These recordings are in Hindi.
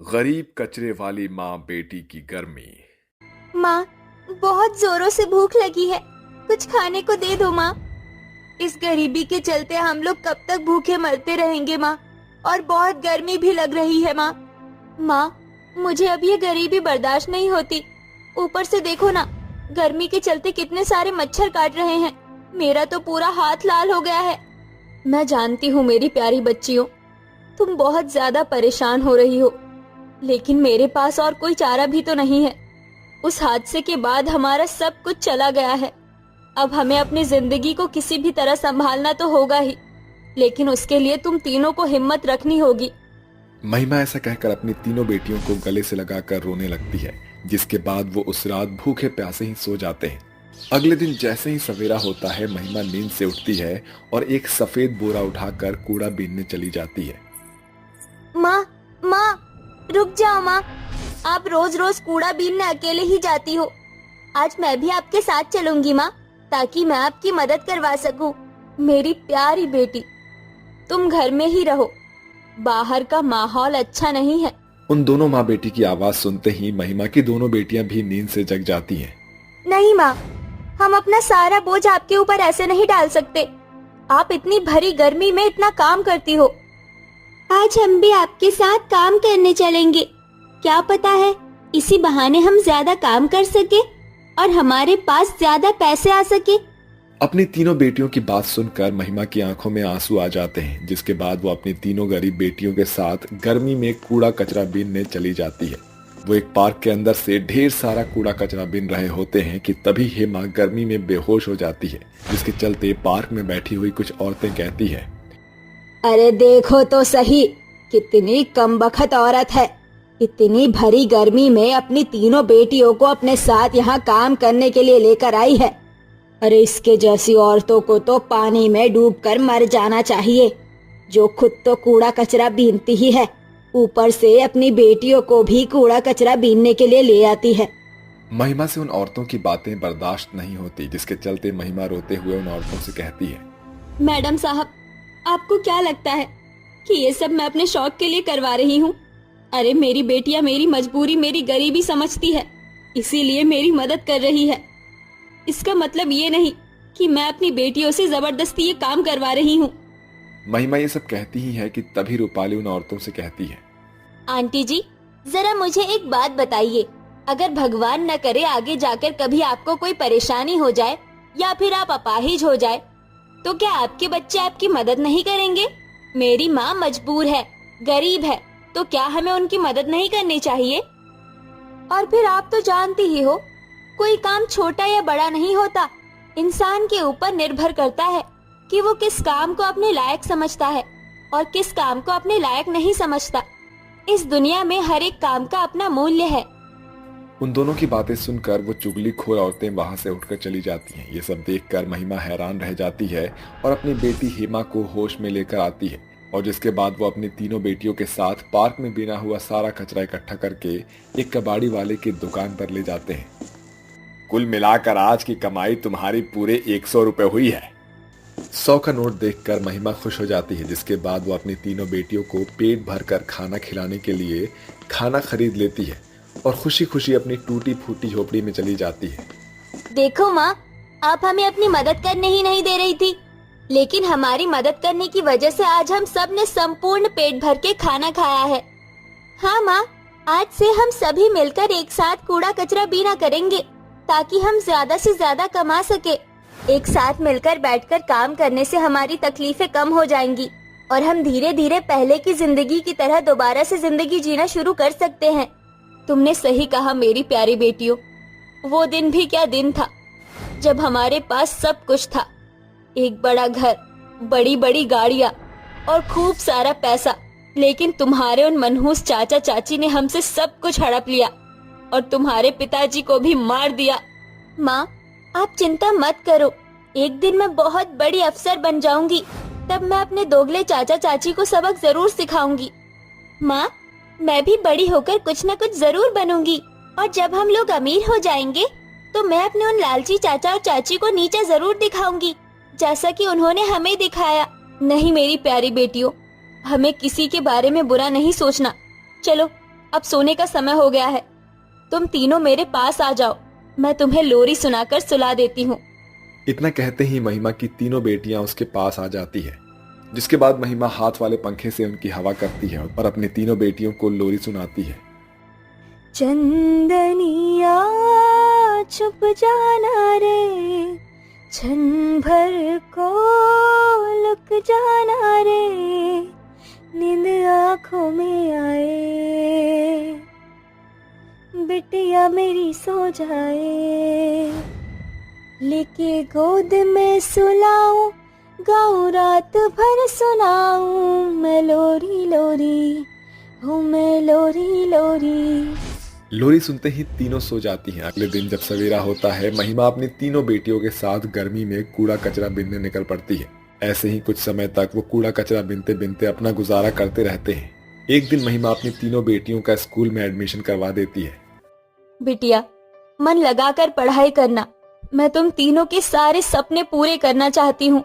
गरीब कचरे वाली माँ बेटी की गर्मी। माँ, बहुत जोरों से भूख लगी है, कुछ खाने को दे दो माँ। इस गरीबी के चलते हम लोग कब तक भूखे मरते रहेंगे माँ, और बहुत गर्मी भी लग रही है माँ। माँ, मुझे अब ये गरीबी बर्दाश्त नहीं होती। ऊपर से देखो ना, गर्मी के चलते कितने सारे मच्छर काट रहे हैं। मेरा तो पूरा हाथ लाल हो गया है। मैं जानती हूँ मेरी प्यारी बच्चियों, तुम बहुत ज्यादा परेशान हो रही हो, लेकिन मेरे पास और कोई चारा भी तो नहीं है। उस हादसे के बाद हमारा सब कुछ चला गया है। अब हमें अपनी जिंदगी को किसी भी तरह संभालना तो होगा ही, लेकिन उसके लिए तुम तीनों को हिम्मत रखनी होगी। महिमा ऐसा कहकर अपनी तीनों बेटियों को गले से लगाकर रोने लगती है, जिसके बाद वो उस रात भूखे प्यासे ही सो जाते हैं। अगले दिन जैसे ही सवेरा होता है, महिमा नींद से उठती है और एक सफेद बोरा उठाकर कूड़ा बीनने चली जाती है। माँ, माँ, रुक जाओ माँ। आप रोज रोज कूड़ा बीनने अकेले ही जाती हो। आज मैं भी आपके साथ चलूंगी माँ, ताकि मैं आपकी मदद करवा सकूं। मेरी प्यारी बेटी, तुम घर में ही रहो, बाहर का माहौल अच्छा नहीं है। उन दोनों माँ बेटी की आवाज सुनते ही महिमा की दोनों बेटियां भी नींद से जग जाती हैं। नहीं माँ, हम अपना सारा बोझ आपके ऊपर ऐसे नहीं डाल सकते। आप इतनी भरी गर्मी में इतना काम करती हो। आज हम भी आपके साथ काम करने चलेंगे। क्या पता है, इसी बहाने हम ज्यादा काम कर सके और हमारे पास ज्यादा पैसे आ सके। अपनी तीनों बेटियों की बात सुनकर महिमा की आंखों में आंसू आ जाते हैं, जिसके बाद वो अपनी तीनों गरीब बेटियों के साथ गर्मी में कूड़ा कचरा बीनने चली जाती है। वो एक पार्क के अंदर से ढेर सारा कूड़ा कचरा बीन रहे होते हैं कि तभी हेमा गर्मी में बेहोश हो जाती है, जिसके चलते पार्क में बैठी हुई कुछ औरतें कहती है, अरे देखो तो सही, कितनी कमबख्त औरत है। इतनी भरी गर्मी में अपनी तीनों बेटियों को अपने साथ यहाँ काम करने के लिए लेकर आई है। अरे इसके जैसी औरतों को तो पानी में डूबकर मर जाना चाहिए, जो खुद तो कूड़ा कचरा बीनती ही है, ऊपर से अपनी बेटियों को भी कूड़ा कचरा बीनने के लिए ले आती है। महिमा से उन औरतों की बातें बर्दाश्त नहीं होती, जिसके चलते महिमा रोते हुए उन औरतों से कहती है, मैडम साहब, आपको क्या लगता है कि ये सब मैं अपने शौक के लिए करवा रही हूँ? अरे मेरी बेटियां मेरी मजबूरी, मेरी गरीबी समझती है, इसीलिए मेरी मदद कर रही है। इसका मतलब ये नहीं कि मैं अपनी बेटियों से जबरदस्ती ये काम करवा रही हूँ। महिमा ये सब कहती ही है कि तभी रूपाली उन औरतों से कहती है, आंटी जी, जरा मुझे एक बात बताइए, अगर भगवान न करे आगे जाकर कभी आपको कोई परेशानी हो जाए या फिर आप अपाहिज हो जाए, तो क्या आपके बच्चे आपकी मदद नहीं करेंगे? मेरी माँ मजबूर है, गरीब है, तो क्या हमें उनकी मदद नहीं करनी चाहिए? और फिर आप तो जानती ही हो, कोई काम छोटा या बड़ा नहीं होता, इंसान के ऊपर निर्भर करता है कि वो किस काम को अपने लायक समझता है और किस काम को अपने लायक नहीं समझता। इस दुनिया में हर एक काम का अपना मूल्य है। उन दोनों की बातें सुनकर वो चुगलीखोर औरतें वहां से उठकर चली जाती हैं। ये सब देखकर महिमा हैरान रह जाती है और अपनी बेटी हेमा को होश में लेकर आती है, और जिसके बाद वो अपनी तीनों बेटियों के साथ पार्क में बिना हुआ सारा कचरा इकट्ठा करके एक कबाड़ी वाले की दुकान पर ले जाते हैं। कुल मिलाकर आज की कमाई तुम्हारी पूरे 100 रुपए हुई है। 100 का नोट देखकर महिमा खुश हो जाती है, जिसके बाद वो अपनी तीनों बेटियों को पेट भरकर खाना खिलाने के लिए खाना खरीद लेती है और खुशी खुशी अपनी टूटी फूटी झोपड़ी में चली जाती है। देखो माँ, आप हमें अपनी मदद करने ही नहीं दे रही थी, लेकिन हमारी मदद करने की वजह से आज हम सब ने संपूर्ण पेट भर के खाना खाया है। हाँ माँ, आज से हम सभी मिलकर एक साथ कूड़ा कचरा बीना करेंगे, ताकि हम ज्यादा से ज्यादा कमा सके। एक साथ मिलकर बैठकर काम करने से हमारी तकलीफें कम हो जाएंगी और हम धीरे धीरे पहले की जिंदगी की तरह दोबारा से जिंदगी जीना शुरू कर सकते हैं। तुमने सही कहा मेरी प्यारी बेटियों, वो दिन भी क्या दिन था जब हमारे पास सब कुछ था, एक बड़ा घर, बड़ी बड़ी गाड़ियाँ और खूब सारा पैसा, लेकिन तुम्हारे उन मनहूस चाचा चाची ने हमसे सब कुछ हड़प लिया और तुम्हारे पिताजी को भी मार दिया। माँ, आप चिंता मत करो, एक दिन मैं बहुत बड़ी अफसर बन जाऊंगी, तब मैं अपने दोगले चाचा चाची को सबक जरूर सिखाऊंगी। माँ, मैं भी बड़ी होकर कुछ न कुछ जरूर बनूंगी, और जब हम लोग अमीर हो जाएंगे तो मैं अपने उन लालची चाचा और चाची को नीचा जरूर दिखाऊंगी, जैसा कि उन्होंने हमें दिखाया। नहीं मेरी प्यारी बेटियों, हमें किसी के बारे में बुरा नहीं सोचना। चलो अब सोने का समय हो गया है। तुम तीनों मेरे पास आ जाओ, मैं तुम्हें लोरी सुनाकर सुला देती हूँ। इतना कहते ही महिमा की तीनों बेटियां उसके पास आ जाती है, जिसके बाद महिमा हाथ वाले पंखे से उनकी हवा करती है और अपनी तीनों बेटियों को लोरी सुनाती है। चंदनिया छुप जाना रे, क्षण भर को लुक जाना रे, नींद आँखों में आए, बिटिया मेरी सो जाए, लेके गोद में सुलाऊं, गाऊं रात भर सुनाऊं, मैं लोरी लोरी हूँ, मैं लोरी लोरी। लोरी सुनते ही तीनों सो जाती हैं। अगले दिन जब सवेरा होता है, महिमा अपनी तीनों बेटियों के साथ गर्मी में कूड़ा कचरा बीनने निकल पड़ती है। ऐसे ही कुछ समय तक वो कूड़ा कचरा बीनते बीनते अपना गुजारा करते रहते हैं। एक दिन महिमा अपनी तीनों बेटियों का स्कूल में एडमिशन करवा देती है। बिटिया, मन लगाकर पढ़ाई करना, मैं तुम तीनों के सारे सपने पूरे करना चाहती हूँ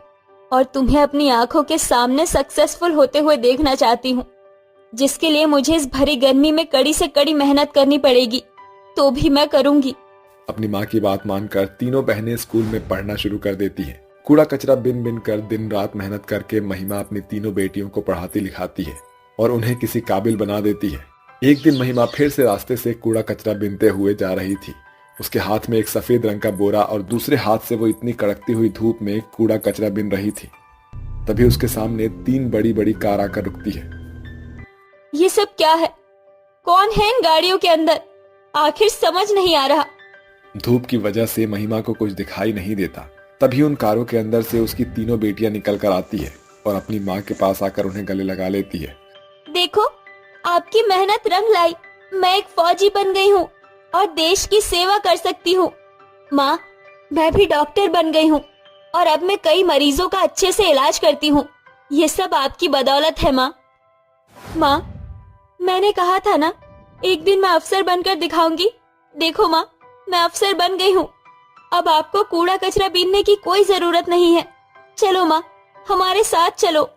और तुम्हें अपनी आंखों के सामने सक्सेसफुल होते हुए देखना चाहती हूँ, जिसके लिए मुझे इस भरी गर्मी में कड़ी से कड़ी मेहनत करनी पड़ेगी, तो भी मैं करूंगी। अपनी माँ की बात मानकर तीनों बहनें स्कूल में पढ़ना शुरू कर देती हैं। कूड़ा कचरा बिन बिन कर दिन रात मेहनत करके महिमा अपनी तीनों बेटियों को पढ़ाती लिखाती है और उन्हें किसी काबिल बना देती है। एक दिन महिमा फिर से रास्ते से कूड़ा कचरा बिनते हुए जा रही थी। उसके हाथ में एक सफेद रंग का बोरा और दूसरे हाथ से वो इतनी कड़कती हुई धूप में कूड़ा कचरा बिन रही थी। तभी उसके सामने 3 बड़ी बड़ी कार आकर रुकती है। ये सब क्या है? कौन है इन गाड़ियों के अंदर? आखिर समझ नहीं आ रहा। धूप की वजह से महिमा को कुछ दिखाई नहीं देता। तभी उन कारों के अंदर से उसकी तीनों बेटियां निकल कर आती है और अपनी माँ के पास आकर उन्हें गले लगा लेती है। देखो, आपकी मेहनत रंग लाई, मैं एक फौजी बन गई हूँ और देश की सेवा कर सकती हूँ। माँ, मैं भी डॉक्टर बन गई हूँ और अब मैं कई मरीजों का अच्छे से इलाज करती हूँ। ये सब आपकी बदौलत है माँ। माँ, मैंने कहा था ना, एक दिन मैं अफसर बनकर दिखाऊंगी। देखो माँ, मैं अफसर बन गई हूँ। अब आपको कूड़ा कचरा बीनने की कोई जरूरत नहीं है। चलो माँ, हमारे साथ चलो।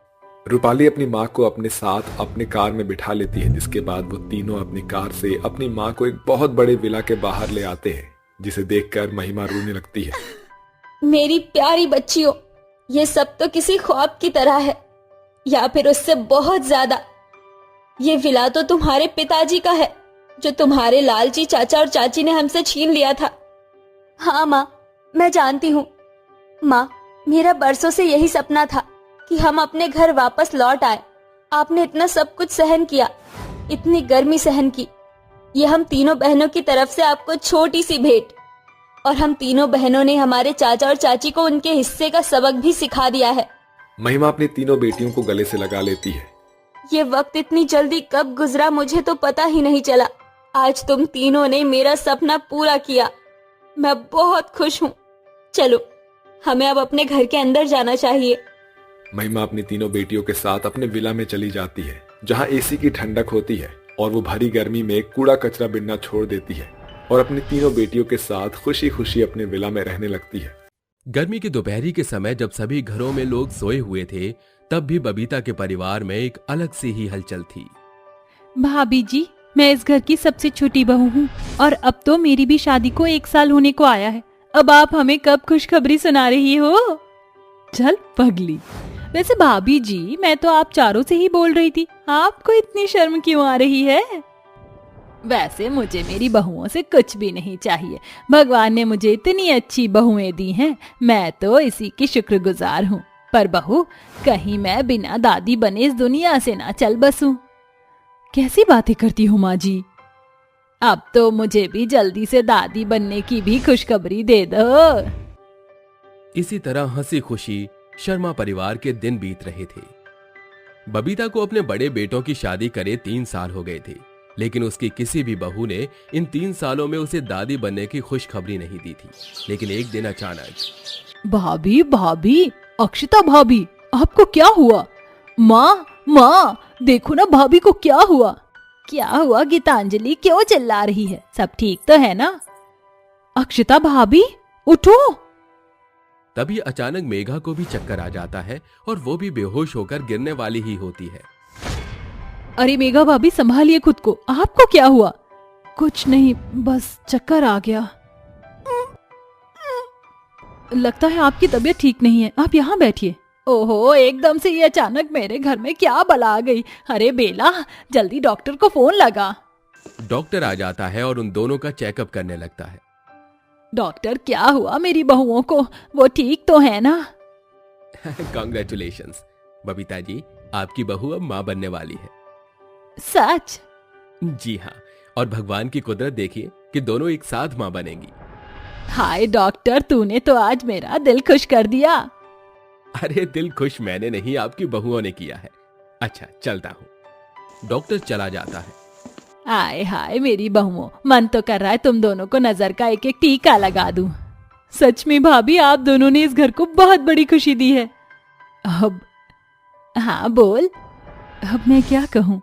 रूपाली अपनी माँ को अपने साथ अपने कार में बिठा लेती है, जिसके बाद वो तीनों अपनी कार से अपनी माँ को एक बहुत बड़े विला के बाहर ले आते हैं, जिसे देखकर महिमा रोने लगती है। मेरी प्यारी बच्चियों, ये सब तो किसी ख्वाब की तरह है, या फिर उससे बहुत ज्यादा। ये विला तो तुम्हारे पिताजी का है, जो तुम्हारे लालची चाचा और चाची ने हमसे छीन लिया था। हाँ माँ, मैं जानती हूँ। माँ, मेरा बरसों से यही सपना था कि हम अपने घर वापस लौट आए। आपने इतना सब कुछ सहन किया, इतनी गर्मी सहन की। ये हम तीनों बहनों की तरफ से आपको छोटी सी भेंट। और हम तीनों बहनों ने हमारे चाचा और चाची को उनके हिस्से का सबक भी सिखा दिया है। महिमा अपनी तीनों बेटियों को गले से लगा लेती है। ये वक्त इतनी जल्दी कब गुजरा मुझे तो पता ही नहीं चला। आज तुम तीनों ने मेरा सपना पूरा किया। मैं बहुत खुश हूँ। चलो, हमें अब अपने घर के अंदर जाना चाहिए। महिमा अपनी तीनों बेटियों के साथ अपने विला में चली जाती है, जहाँ एसी की ठंडक होती है, और वो भरी गर्मी में कूड़ा कचरा बिनना छोड़ देती है और अपनी तीनों बेटियों के साथ खुशी खुशी अपने विला में रहने लगती है। गर्मी की दोपहरी के समय जब सभी घरों में लोग सोए हुए थे, तब भी बबीता के परिवार में एक अलग सी ही हलचल थी। भाभी जी, मैं इस घर की सबसे छोटी बहू हूँ और अब तो मेरी भी शादी को 1 साल होने को आया है। अब आप हमें कब खुशखबरी सुना रही हो? चल पगली। वैसे भाभी जी, मैं तो आप चारों से ही बोल रही थी, आपको इतनी शर्म क्यों आ रही है? वैसे मुझे मेरी बहुओं से कुछ भी नहीं चाहिए। भगवान ने मुझे इतनी अच्छी बहुएं दी हैं, मैं तो इसी की शुक्रगुजार हूँ। पर बहू, कहीं मैं बिना दादी बने इस दुनिया से ना चल बसूं। कैसी बातें करती हो माँ जी? अब तो मुझे भी जल्दी से दादी बनने की भी खुशखबरी दे दो। इसी तरह हंसी खुशी शर्मा परिवार के दिन बीत रहे थे। बबीता को अपने बड़े बेटों की शादी करे 3 साल हो गए थे, लेकिन उसकी किसी भी बहू ने इन 3 सालों में उसे दादी बनने की खुशखबरी नहीं दी थी। लेकिन एक दिन अचानक, भाभी भाभी, अक्षता भाभी, आपको क्या हुआ? माँ माँ, देखो ना भाभी को क्या हुआ। क्या हुआ गीतांजलि, क्यों चिल्ला रही है? सब ठीक तो है ना? अक्षता भाभी, उठो। तभी अचानक मेघा को भी चक्कर आ जाता है और वो भी बेहोश होकर गिरने वाली ही होती है। अरे मेघा भाभी संभालिए खुद को, आपको क्या हुआ? कुछ नहीं, बस चक्कर आ गया। लगता है आपकी तबीयत ठीक नहीं है, आप यहाँ बैठिए। ओहो, एकदम से ये अचानक मेरे घर में क्या बला आ गई? अरे बेला, जल्दी डॉक्टर को फोन लगा। डॉक्टर आ जाता है और उन दोनों का चेकअप करने लगता है। डॉक्टर, क्या हुआ मेरी बहुओं को? वो ठीक तो है ना? कांग्रेचुलेशंस बबीता जी, आपकी बहू अब माँ बनने वाली है। सच? जी हाँ, और भगवान की कुदरत देखिए कि दोनों एक साथ माँ बनेंगी। हाय डॉक्टर, तूने तो आज मेरा दिल खुश कर दिया। अरे दिल खुश मैंने नहीं, आपकी बहुओं ने किया है। अच्छा चलता हूँ। डॉक्टर चला जाता है। आए हाय मेरी बहुओं, मन तो कर रहा है तुम दोनों को नजर का एक एक टीका लगा दूं। सच में भाभी, आप दोनों ने इस घर को बहुत बड़ी खुशी दी है। अब हाँ बोल, अब मैं क्या कहूँ?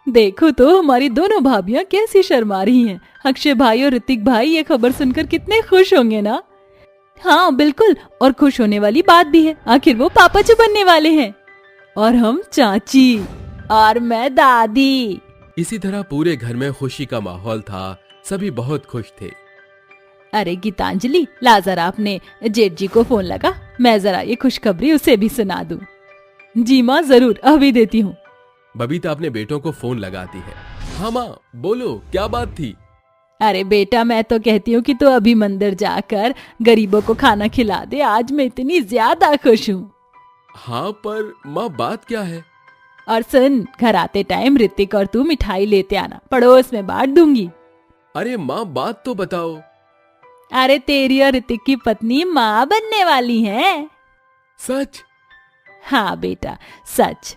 देखो तो हमारी दोनों भाभियां कैसी शर्मा रही हैं। अक्षय भाई और ऋतिक भाई ये खबर सुनकर कितने खुश होंगे ना। हाँ बिल्कुल, और खुश होने वाली बात भी है, आखिर वो पापाजी बनने वाले हैं और हम चाची और मैं दादी। इसी तरह पूरे घर में खुशी का माहौल था, सभी बहुत खुश थे। अरे गीतांजलि, ला जरा अपने जेठ जी को फोन लगा, मैं जरा ये खुशखबरी उसे भी सुना दूं। जी माँ जरूर, अभी देती हूँ। बबीता अपने बेटों को फोन लगाती है। हाँ माँ बोलो, क्या बात थी? अरे बेटा, मैं तो कहती हूँ कि तू अभी मंदिर जाकर गरीबों को खाना खिला दे, आज मैं इतनी ज्यादा खुश हूँ। हाँ पर माँ बात क्या है? और सुन, घर आते टाइम ऋतिक और तू मिठाई लेते आना, पड़ोस में बांट दूंगी। अरे माँ बात तो बताओ। अरे तेरी और ऋतिक की पत्नी माँ बनने वाली है। सच? हाँ बेटा सच।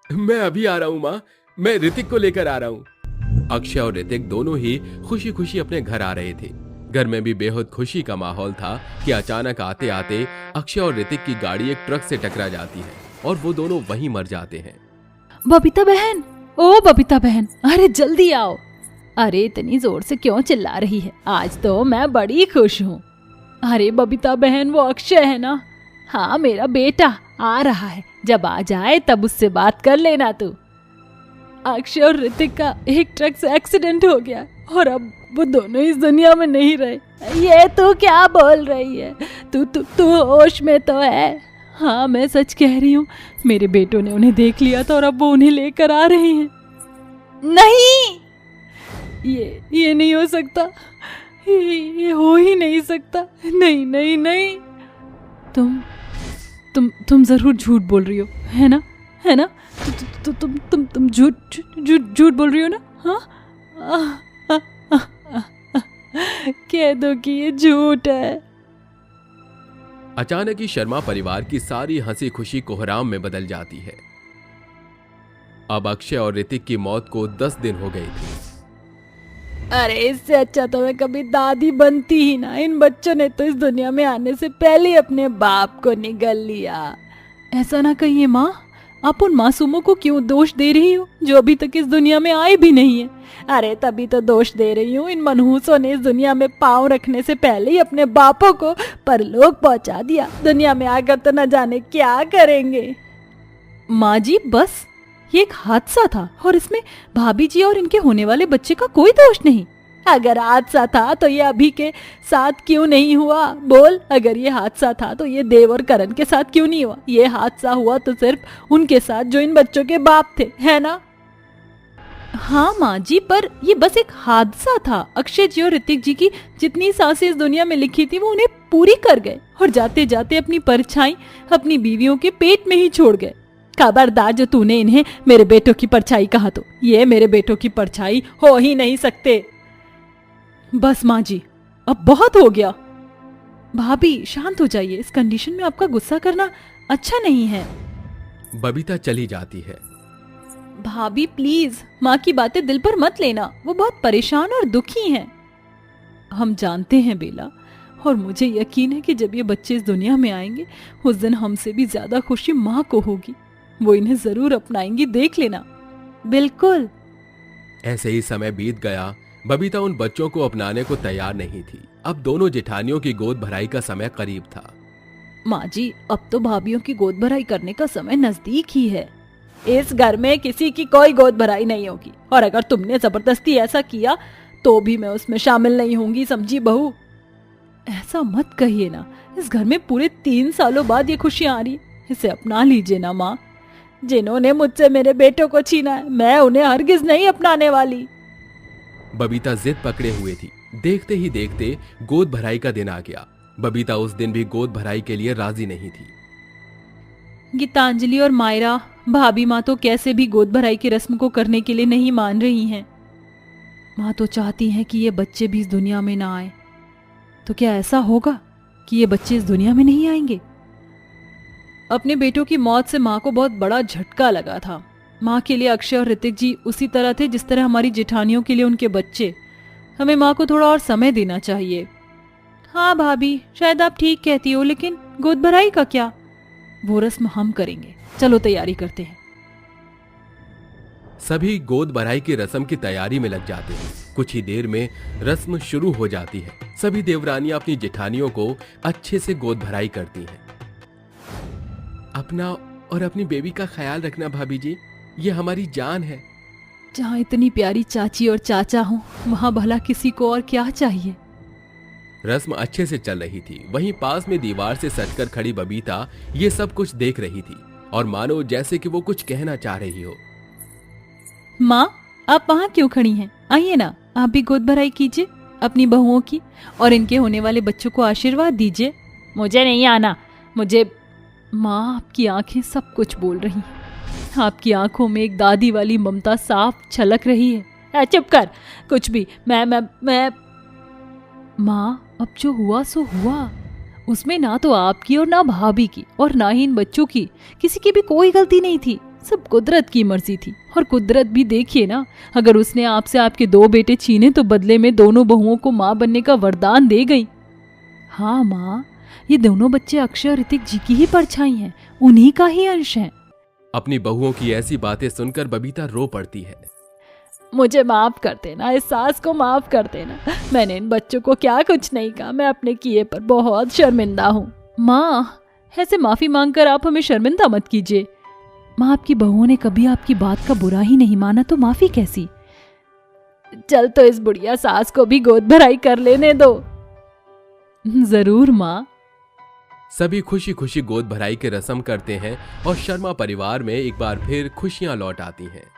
मैं अभी आ रहा हूँ माँ, मैं ऋतिक को लेकर आ रहा हूँ। अक्षय और ऋतिक दोनों ही खुशी खुशी अपने घर आ रहे थे। घर में भी बेहद खुशी का माहौल था कि अचानक आते आते अक्षय और ऋतिक की गाड़ी एक ट्रक से टकरा जाती है और वो दोनों वहीं मर जाते हैं। बबीता बहन, ओ बबीता बहन, अरे जल्दी आओ। अरे इतनी जोर से क्यों चिल्ला रही है? आज तो मैं बड़ी खुश हूँ। अरे बबीता बहन, वो अक्षय है ना? हाँ मेरा बेटा आ रहा है, जब आ जाए तब उससे बात कर लेना तू। अक्षय और ऋतिक का एक ट्रक से एक्सीडेंट हो गया और अब वो दोनों इस दुनिया में नहीं रहे। ये तू क्या बोल रही है? तू होश में तो है? हाँ मैं सच कह रही हूँ, मेरे बेटों ने उन्हें देख लिया था और अब वो उन्हें लेकर आ रहे हैं। नहीं, ये नहीं हो सकता, ये हो ही नहीं सकता। नहीं नहीं नहीं, तुम जरूर झूठ बोल रही हो, है ना? है ना? तुम झूठ बोल रही हो ना? हाँ कह दो कि ये झूठ है। अचानक ही शर्मा परिवार की सारी हंसी खुशी कोहराम में बदल जाती है। अब अक्षय और ऋतिक की मौत को 10 दिन हो गए थे। अरे इससे अच्छा तो मैं कभी दादी बनती ही ना। इन बच्चों ने तो इस दुनिया में आने से पहले ही अपने बाप को निगल लिया। ऐसा ना कहिए माँ, आप उन मासूमों को क्यों दोष दे रही हो जो अभी तक इस दुनिया में आए भी नहीं है? अरे तभी तो दोष दे रही हूँ, इन मनहूसों ने इस दुनिया में पांव रखने से पहले ही अपने बापों को परलोक पहुंचा दिया। दुनिया में आकर तो न जाने क्या करेंगे। माँ जी बस, ये एक हादसा था और इसमें भाभी जी और इनके होने वाले बच्चे का कोई दोष नहीं। अगर हादसा था तो ये अभी के साथ क्यों नहीं हुआ? बोल, अगर ये हादसा था तो ये देव और करण के साथ क्यों नहीं हुआ? ये हादसा हुआ तो सिर्फ उनके साथ जो इन बच्चों के बाप थे, है ना? हाँ माँ जी, पर ये बस एक हादसा था। अक्षय जी और ऋतिक जी की जितनी सांसें इस दुनिया में लिखी थी वो उन्हें पूरी कर गए और जाते जाते अपनी परछाई अपनी बीवियों के पेट में ही छोड़ गए। खबरदार जो तूने इन्हें मेरे बेटों की परछाई कहा तो ये मेरे बेटों की परछाई हो ही नहीं सकते। बस माँ जी, अब बहुत हो गया। भाभी शांत हो जाइए, इस कंडीशन में आपका गुस्सा करना अच्छा नहीं है। बबीता चली जाती है। भाभी प्लीज, माँ की बातें दिल पर मत लेना, वो बहुत परेशान और दुखी हैं। हम जानते हैं बेला, और मुझे यकीन है कि जब ये बच्चे इस दुनिया में आएंगे उस दिन हमसे भी ज्यादा खुशी माँ को होगी। वो इन्हें जरूर अपनाएंगी, देख लेना। बिल्कुल। ऐसे ही समय बीत गया। बबीता उन बच्चों को अपनाने को तैयार नहीं थी। अब दोनों जेठानियों की गोद भराई का समय करीब था। माँ जी, अब तो भाभियों की गोद भराई करने का समय नजदीक ही है। इस घर में किसी की कोई गोद भराई नहीं होगी, और अगर तुमने जबरदस्ती ऐसा किया तो भी मैं उसमें शामिल नहीं होंगी, समझी बहू? ऐसा मत कहिए ना, इस घर में पूरे 3 सालों बाद ये खुशियां आ रही है, इसे अपना लीजिए ना माँ। जिन्होंने मुझसे मेरे बेटों को छीना है, मैं उन्हें हरगिज नहीं अपनाने वाली। बबीता जिद पकड़े हुए थी। देखते ही देखते गोद भराई का दिन आ गया। बबीता उस दिन भी गोद भराई के लिए राजी नहीं थी। गीतांजलि और मायरा भाभी माँ तो कैसे भी गोद भराई की रस्म को करने के लिए नहीं मान रही हैं। माँ तो चाहती हैं कि ये बच्चे भी इस दुनिया में ना आए। तो क्या ऐसा होगा कि ये बच्चे इस दुनिया में नहीं आएंगे? अपने बेटों की मौत से माँ को बहुत बड़ा झटका लगा था। माँ के लिए अक्षय और ऋतिक जी उसी तरह थे जिस तरह हमारी जेठानियों के लिए उनके बच्चे। हमें माँ को थोड़ा और समय देना चाहिए। हाँ भाभी, शायद आप ठीक कहती हो, लेकिन गोद भराई का क्या? वो रस्म हम करेंगे, चलो तैयारी करते हैं। सभी गोद भराई की रस्म की तैयारी में लग जाते हैं। कुछ ही देर में रस्म शुरू हो जाती है। सभी देवरानियां अपनी जेठानियों को अच्छे से गोद भराई करती हैं। अपना और अपनी बेबी का ख्याल रखना भाभी जी, ये हमारी जान है। जहाँ इतनी प्यारी चाची और चाचा हों, वहाँ भला किसी को और क्या चाहिए। रस्म अच्छे से चल रही थी। वहीं पास में दीवार से सटकर खड़ी बबीता ये सब कुछ देख रही थी और मानो जैसे कि वो कुछ कहना चाह रही हो। माँ, आप वहाँ क्यों खड़ी हैं? आइए ना, आप भी गोद भराई कीजिए अपनी बहुओं की, और इनके होने वाले बच्चों को आशीर्वाद दीजिए। मुझे नहीं आना, मुझे। माँ, आपकी आंखें सब कुछ बोल रही हैं। आपकी आंखों में एक दादी वाली ममता साफ छलक रही है। चुप कर, कुछ भी। मैं माँ, अब जो हुआ सो हुआ। उसमें ना तो आपकी और ना भाभी की और ना ही इन बच्चों की किसी की भी कोई गलती नहीं थी। सब कुदरत की मर्जी थी। और कुदरत भी देखिए ना, अगर उसने आपसे आपके 2 बेटे छीने तो बदले में दोनों बहुओं को माँ बनने का वरदान दे गई। हाँ माँ, ये दोनों बच्चे अक्षय और ऋतिक जी की ही परछाई हैं, उन्हीं का ही अंश हैं। अपनी बहुओं की ऐसी बातें सुनकर बबीता रो पड़ती है। मुझे माफ कर देना, इस सास को माफ कर देना। मैंने इन बच्चों को क्या कुछ नहीं कहा, मैं अपने किए पर बहुत शर्मिंदा हूँ। माँ, ऐसे माफी मांगकर आप हमें शर्मिंदा मत कीजिए। माँ, आपकी बहुओं ने कभी आपकी बात का बुरा ही नहीं माना, तो माफी कैसी? चल तो इस बुढ़िया सास को भी गोद भराई कर लेने दो। जरूर माँ। सभी खुशी खुशी गोद भराई के रस्म करते हैं और शर्मा परिवार में एक बार फिर खुशियां लौट आती हैं।